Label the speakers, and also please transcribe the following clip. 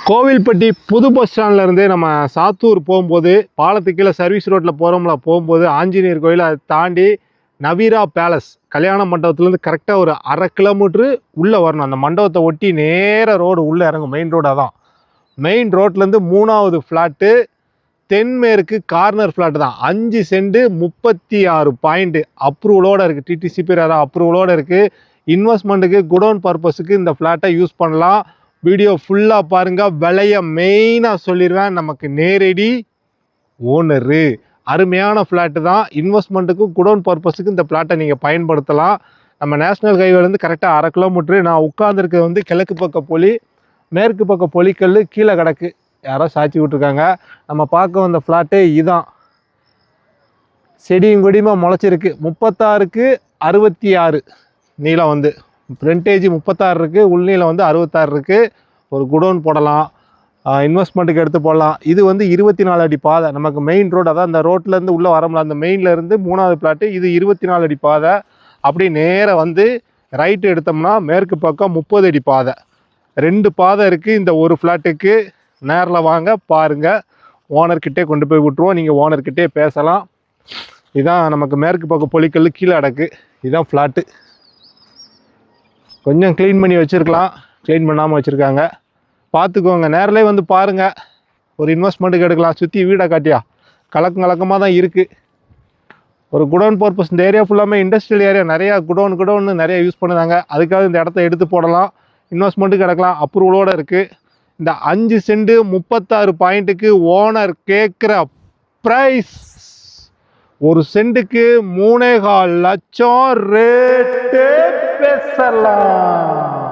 Speaker 1: கோவில்பட்டி புது பஸ் ஸ்டாண்ட்லேருந்து நம்ம சாத்தூர் போகும்போது பாலத்துக்கு கீழே சர்வீஸ் ரோட்டில் போகும்போது ஆஞ்சநேயர் கோயில் அதை தாண்டி நவீரா பேலஸ் கல்யாண மண்டபத்துலேருந்து கரெக்டாக ஒரு 1/2 கிலோமீட்ரு உள்ளே வரணும். அந்த மண்டபத்தை ஒட்டி நேர ரோடு உள்ளே இறங்கும். மெயின் ரோடாக தான். மெயின் ரோட்லேருந்து 3வது ஃப்ளாட்டு தென்மேற்கு கார்னர் ஃப்ளாட்டு தான். 5 சென்ட் 36 பாயிண்ட் அப்ரூவலோடு இருக்குது. டிடிசிபி அப்ரூவலோடு இருக்குது. இன்வெஸ்ட்மெண்ட்டுக்கு குடோன் பர்பஸுக்கு இந்த ஃப்ளாட்டை யூஸ் பண்ணலாம். வீடியோ ஃபுல்லாக பாருங்கள். விலையை மெயினாக சொல்லிடுவேன். நமக்கு நேரடி ஓனரு. அருமையான ஃப்ளாட்டு தான். இன்வெஸ்ட்மெண்ட்டுக்கும் குடோன் பர்பஸுக்கு இந்த ஃப்ளாட்டை நீங்கள் பயன்படுத்தலாம். நம்ம நேஷ்னல் ஹைவேலேருந்து கரெக்டாக 1/2 கிலோமீட்ரு. நான் உட்காந்துருக்கிறது வந்து கிழக்கு பக்க பொலி, மேற்கு பக்க பொலிக்கல் கீழே கிடக்கு. யாரோ சாட்சி விட்ருக்காங்க. நம்ம பார்க்க வந்த ஃப்ளாட்டு இதுதான். செடியும் கொடியுமா முளைச்சிருக்கு. 36க்கு 66 நீளம் வந்து ஃப்ரண்டேஜ் 36 இருக்குது. உள்நீளம் வந்து 66 இருக்குது. ஒரு குடோன் போடலாம். இன்வெஸ்ட்மெண்ட்டுக்கு எடுத்து போடலாம். இது வந்து 24 அடி பாதை. நமக்கு மெயின் ரோடு, அதான் அந்த ரோட்லேருந்து உள்ளே வரமுடியல. அந்த மெயின்லேருந்து 3வது ஃப்ளாட்டு. இது 24 அடி பாதை. அப்படி நேராக வந்து ரைட்டு எடுத்தோம்னா மேற்கு பக்கம் 30 அடி பாதை. 2 பாதை இருக்குது இந்த ஒரு ஃப்ளாட்டுக்கு. நேரில் வாங்க பாருங்கள். ஓனர்கிட்டே கொண்டு போய் விட்ருவோம். நீங்கள் ஓனர்கிட்டே பேசலாம். இதுதான் நமக்கு மேற்கு பக்கம் பொலிக்கல் கீழே அடக்கு. இதுதான் ஃப்ளாட்டு. கொஞ்சம் க்ளீன் பண்ணி வச்சுருக்கலாம். க்ளீன் பண்ணாமல் வச்சுருக்காங்க. பார்த்துக்கோங்க. நேரிலே வந்து பாருங்கள். ஒரு இன்வெஸ்ட்மெண்ட்டுக்கு எடுக்கலாம். சுற்றி வீடை காட்டியா கலக்கமாக தான் இருக்குது. ஒரு குடோன் பர்பஸ். இந்த ஏரியா ஃபுல்லாமே இண்டஸ்ட்ரியல் ஏரியா. நிறையா குடோன் நிறையா யூஸ் பண்ணுறாங்க. அதுக்காக இந்த இடத்த எடுத்து போடலாம். இன்வெஸ்ட்மெண்ட்டுக்கு எடுக்கலாம். அப்ரூவலோடு இருக்குது. இந்த 5 சென்ட் 36 பாயிண்ட்டுக்கு ஓனர் கேட்குற ப்ரைஸ் 1 சென்ட்டுக்கு 3,4 லட்சம் ரேட்டு பேசலாம்.